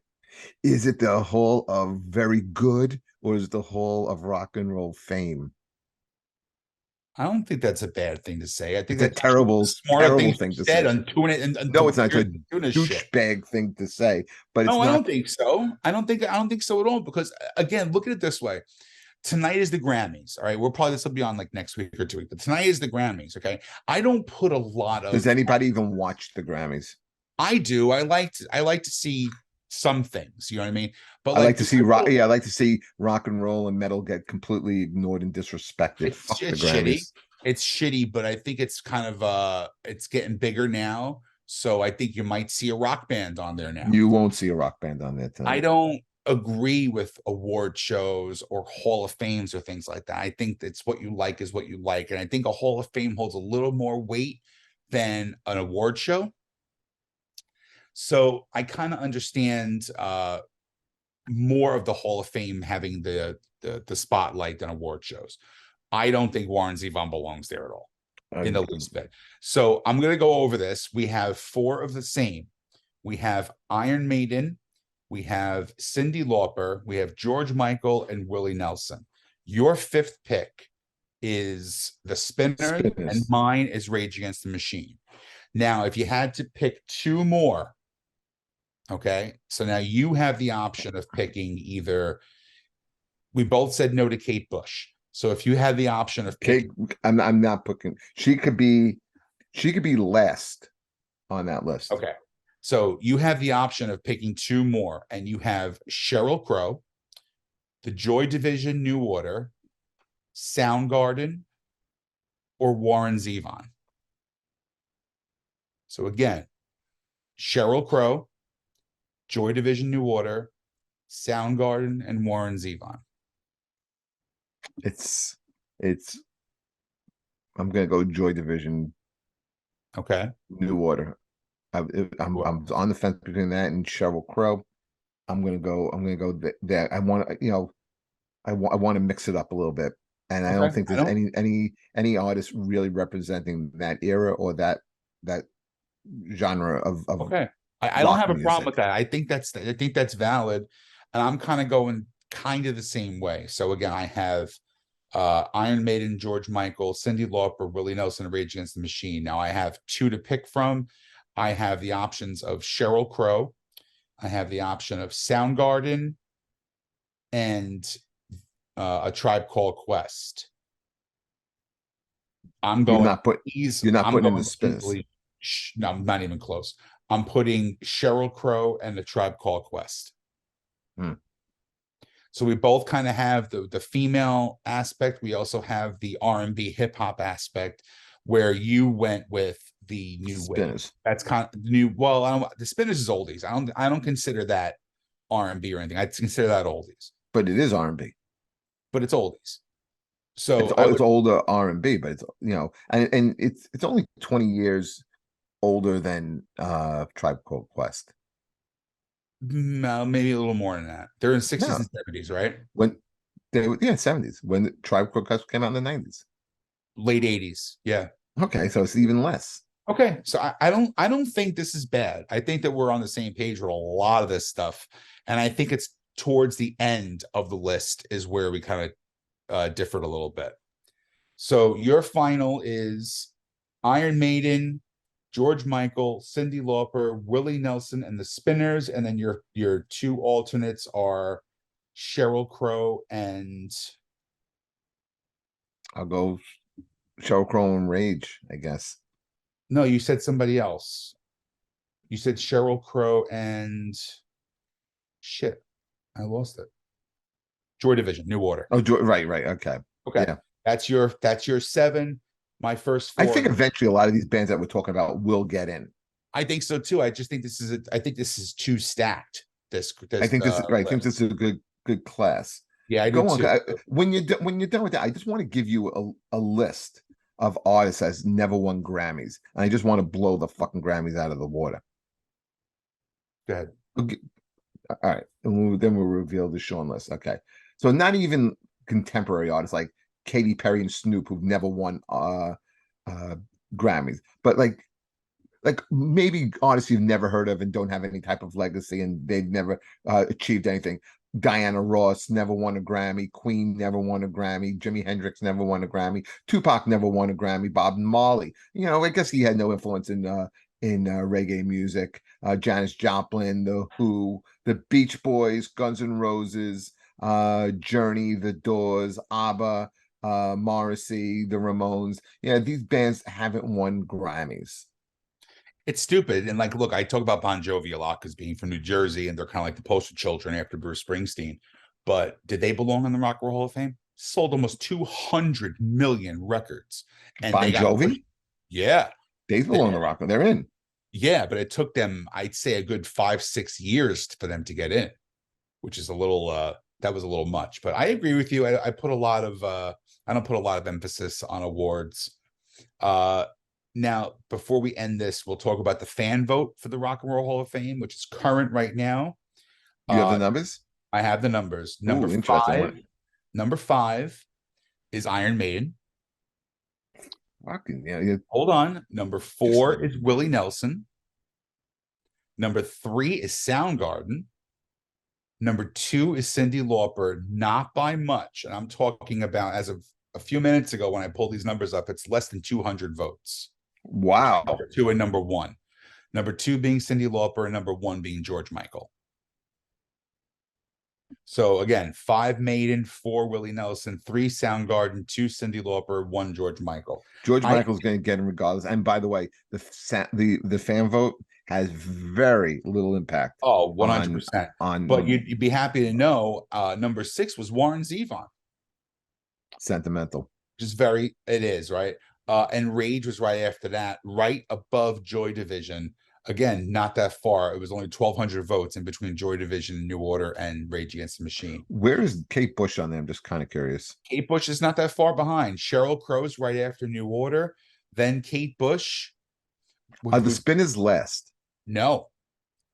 Is it the Hall of Very Good, or is it the Hall of Rock and Roll Fame? I don't think that's a bad thing to say. I think It's a that's actually one of the terrible, smarter terrible things you thing to said say. on tuna and No, it's not. It's a tuna shit. douchebag thing to say, but it's No, I don't not. think so. I don't think so at all. Because again, look at it this way. Tonight is the Grammys. All right. We'll probably this will be on like next week or 2 weeks, but tonight is the Grammys. Okay. I don't put a lot Does of anybody even watch the Grammys? I do. I like to see some things, you know what I mean? But I like like to see rock. Yeah, I like to see rock and roll and metal get completely ignored and disrespected. Fuck the it's shitty. Grammys. It's shitty, but I think it's kind of it's getting bigger now. So I think you might see a rock band on there now. You won't see a rock band on there I tonight. don't agree with award shows or Hall of Fames or things like that. I think that's what you like is what you like. And I think a Hall of Fame holds a little more weight than an award show. So I kind of understand more of the Hall of Fame having the spotlight than award shows. I don't think Warren Zevon belongs there at all in the least bit. So I'm going to go over this. We have four of the same. We have Iron Maiden, we have Cyndi Lauper, we have George Michael, and Willie Nelson. Your fifth pick is the Spinners, and Spinners. mine is Rage Against the Machine. Now, if you had to pick two more, okay, so now you have the option of picking either. We both said no to Kate Bush. So if you had the option of picking, I'm not picking. She could be last on that list. okay. So you have the option of picking two more, and you have Sheryl Crow, the Joy Division New Order, Soundgarden, or Warren Zevon. So again, Sheryl Crow, Joy Division New Order, Soundgarden, and Warren Zevon. It's I'm gonna go Joy Division. Okay. New Order. I'm on the fence between that and Sheryl Crow. I'm gonna go there. I want I want to mix it up a little bit, and I don't think there's any artist really representing that era or that genre of okay. I don't have a problem music. with that. I think that's valid, and I'm kind of going kind of the same way. So again, I have Iron Maiden, George Michael, Cyndi Lauper, Willie Nelson, Rage Against the Machine. Now I have two to pick from. I have the options of Sheryl Crow. I have the option of Soundgarden and A Tribe Called Quest. I'm going you're not putting in the Spinners. Easily. No, I'm not even close. I'm putting Sheryl Crow and The Tribe Called Quest. So we both kind of have the female aspect. We also have the R&B hip hop aspect, where you went with the new Spinners. wave. That's kind of new. Well, the Spinners is oldies. I don't consider that R&B or anything. I consider that oldies. But it is R&B. But it's oldies. So it's older R&B, but it's and it's only 20 years older than Tribe Called Quest. No, maybe a little more than that. They're in 60s and 70s, right? When they 70s, when the Tribe Called Quest came out in the 90s. Late 80s. Yeah. Okay, so it's even less. Okay. So I don't think this is bad. I think that we're on the same page with a lot of this stuff. And I think it's towards the end of the list is where we kind of differed a little bit. So your final is Iron Maiden, George Michael, Cyndi Lauper, Willie Nelson, and the Spinners, and then your two alternates are Sheryl Crow and I'll go Sheryl Crow and Rage, I guess. no, you said somebody else. You said Sheryl Crow and shit. I lost it. Joy Division, New Order. Oh, right, right. Okay. Okay. Yeah. That's your seven. My first I four. think eventually a lot of these bands that we're talking about will get in. I think so too. I just think I think this is too stacked. I think this is right. I think list. this is a good class. Yeah, I do Go on. too. When you're done with that, I just want to give you a list of artists that's never won Grammys, and I just want to blow the fucking Grammys out of the water. Go ahead. Okay. All right, and then we'll reveal the Sean list. Okay, so not even contemporary artists like Katy Perry and Snoop, who've never won Grammys, but like maybe artists you've never heard of and don't have any type of legacy, and they've never achieved anything. Diana Ross never won a Grammy. Queen never won a Grammy. Jimi Hendrix never won a Grammy. Tupac never won a Grammy. Bob Marley, I guess he had no influence in reggae music. Janis Joplin, The Who, The Beach Boys, Guns N' Roses, Journey, The Doors, ABBA, Morrissey, The Ramones. These bands haven't won Grammys. It's stupid. And like, look, I talk about Bon Jovi a lot because being from New Jersey, and they're kind of like the poster children after Bruce Springsteen. But did they belong in the Rock and Roll Hall of Fame? Sold almost 200 million records. And Bon they got Jovi? Yeah. They belong in the Rock. They're in. Yeah, but it took them, I'd say, a good 5-6 years for them to get in, which is a little that was a little much. But I agree with you. I put a lot of I don't put a lot of emphasis on awards. Now, before we end this, we'll talk about the fan vote for the Rock and Roll Hall of Fame, which is current right now. You have the numbers? I have the numbers. Number five is Iron Maiden. Yeah. Hold on. Number 4 is Willie Nelson. Number 3 is Soundgarden. Number 2 is Cyndi Lauper, not by much. And I'm talking about, as of a few minutes ago, when I pulled these numbers up, it's less than 200 votes. Wow. Number 2 and number 1. Number 2 being Cyndi Lauper, and number 1 being George Michael. So again, 5 Maiden, 4 Willie Nelson, 3 Soundgarden, 2 Cyndi Lauper, 1 George Michael. George Michael's going to get him regardless. And by the way, the fan vote has very little impact. Oh, 100%. But you'd be happy to know number 6 was Warren Zevon. Sentimental. Just it is, right? And Rage was right after that, right above Joy Division. Again, not that far. It was only 1,200 votes in between Joy Division, New Order, and Rage Against the Machine. Where is Kate Bush on there? I'm just kind of curious. Kate Bush is not that far behind. Sheryl Crow's right after New Order, then Kate Bush. Are the Spinners last? No,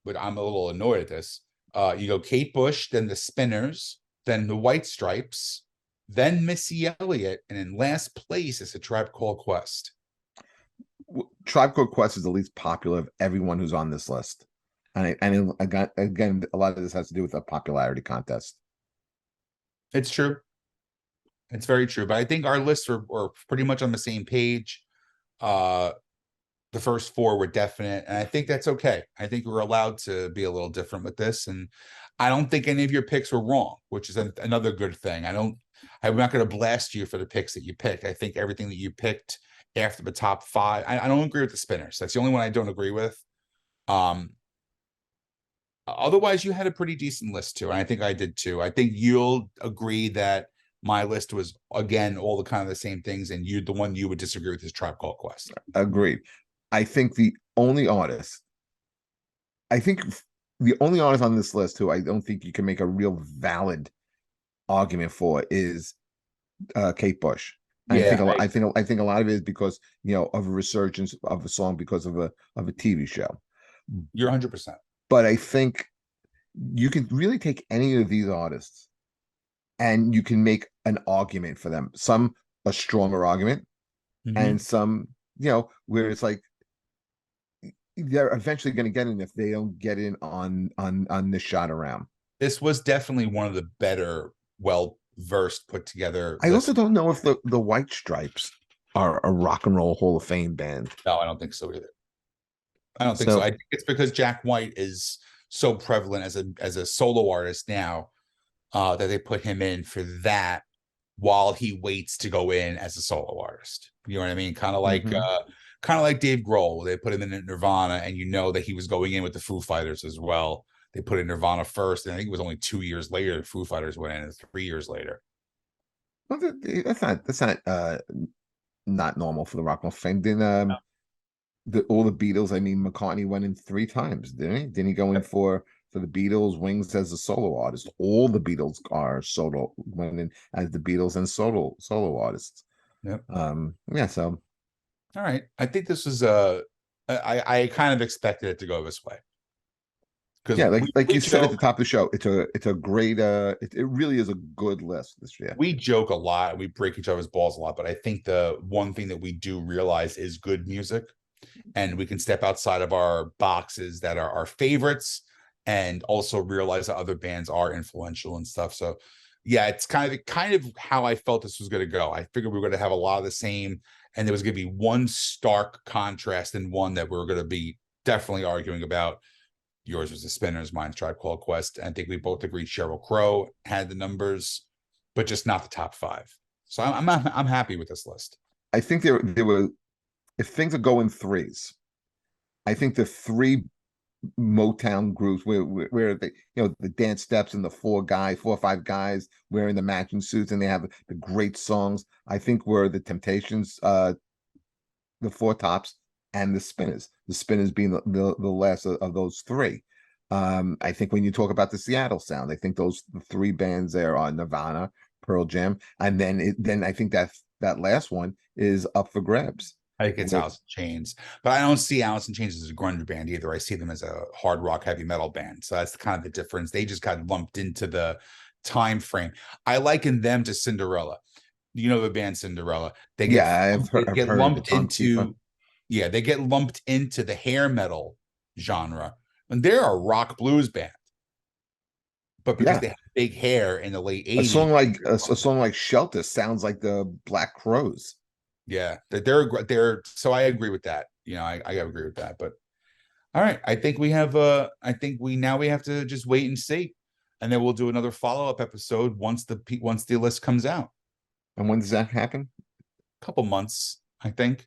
but I'm a little annoyed at this. You go Kate Bush, then the Spinners, then the White Stripes, then Missy Elliott, and in last place is a Tribe Called Quest. Tribe Called Quest is the least popular of everyone who's on this list, and again, a lot of this has to do with a popularity contest. It's true. It's very true. But I think our lists are pretty much on the same page. The first 4 were definite, and I think that's okay. I think we're allowed to be a little different with this, and I don't think any of your picks were wrong, which is another good thing. I'm not going to blast you for the picks that you picked. I think everything that you picked after the top 5, I don't agree with the Spinners. That's the only one I don't agree with. Otherwise, you had a pretty decent list too, and I think I did too. I think you'll agree that my list was, again, all the kind of the same things, and the one you would disagree with is Tribe Called Quest. Agreed. I think the only artist on this list who I don't think you can make a real valid argument for is Kate Bush. Yeah, I think a lot of it is because of a resurgence of a song because of a TV show. You're 100%. But I think you can really take any of these artists and you can make an argument for them. Some a stronger argument, and some where it's like they're eventually going to get in if they don't get in on this shot around. This was definitely one of the better, well-versed, put together. I also don't know if the White Stripes are a Rock and Roll Hall of Fame band. No, I don't think so either. I don't think so. So I think it's because Jack White is so prevalent as a solo artist now, that they put him in for that while he waits to go in as a solo artist. You know what I mean? mhm. Kind of like Dave Grohl. They put him in at Nirvana, and you know that he was going in with the Foo Fighters as well. They put in Nirvana first, and I think it was only 2 years later the Foo Fighters went in, and 3 years later. Well, that's not normal for the Rock Hall of Fame. Then all the Beatles. I mean, McCartney went in 3 times, didn't he? Didn't he go in for the Beatles, Wings as a solo artist? All the Beatles are solo went in as the Beatles and solo artists. Yep. Yeah. So All right. I think this was I kind of expected it to go this way because yeah, like we you said at the joke top of the show, it's a great it really is a good list this year. we joke a lot, we break each other's balls a lot, but I think the one thing that we do realize is good music, and we can step outside of our boxes that are our favorites, and also realize that other bands are influential and stuff. So yeah, it's kind of how I felt this was going to go. I figured we were going to have a lot of the same, and there was going to be one stark contrast and one that we were going to be definitely arguing about. Yours was the Spinners, mine's Tribe Called Quest. I think we both agreed Sheryl Crow had the numbers, but just not the top five. So I'm happy with this list. I think there were, if things are going threes, I think the three Motown groups where they, the dance steps and the 4 or 5 guys wearing the matching suits and they have the great songs. I think were the Temptations, the Four Tops, and the Spinners. The Spinners being the last of those three. I think when you talk about the Seattle sound, I think those the 3 bands there are Nirvana, Pearl Jam, and then I think that last one is up for grabs. I think it's Alice in Chains, but I don't see Alice in Chains as a grunge band either. I see them as a hard rock, heavy metal band. So that's kind of the difference. They just got lumped into the time frame. I liken them to Cinderella. You know the band Cinderella. Yeah, I've Get heard the lumped Tom Tifa. into yeah, they get lumped into the hair metal genre, and they're a rock blues band. But because Yeah, they have big hair in the late a 80s, song like a song like Shelter sounds like the Black Crows. yeah, they're so I agree with that. I agree with that. But all right, I think we have I think we have to just wait and see, and then we'll do another follow-up episode once the list comes out. And when does that happen? Couple months, I think.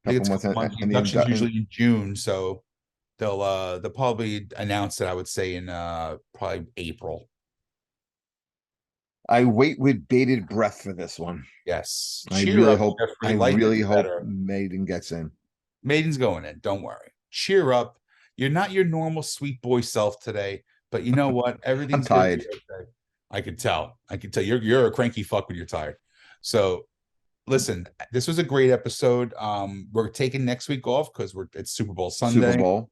I think Couple it's a months, couple months. The and induction's usually in June, so they'll probably announce it, I would say, in probably April. I wait with bated breath for this one. Yes. I Cheer really up, hope. Jeffrey. I Life really is hope better. Maiden gets in. Maiden's going in. Don't worry. Cheer up. You're not your normal sweet boy self today, but you know what? I'm Everything's gonna be tired. okay. I could tell. You're a cranky fuck when you're tired. So listen, this was a great episode. We're taking next week off because it's Super Bowl Super Sunday. Bowl.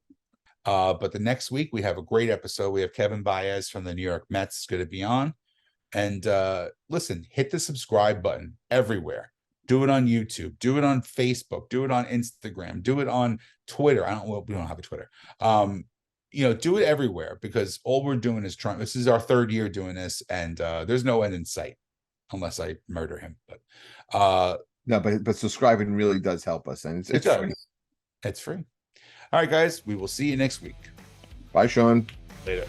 But the next week we have a great episode. We have Kevin Baez from the New York Mets going to be on. And listen, hit the subscribe button everywhere. Do it on YouTube. Do it on Facebook. Do it on Instagram. Do it on Twitter. We don't have a Twitter. Do it everywhere, because all we're doing is trying. This is our 3rd year doing this, and there's no end in sight unless I murder him. But No, but subscribing really does help us, and it's free. It's free. All right, guys. We will see you next week. Bye, Sean. Later.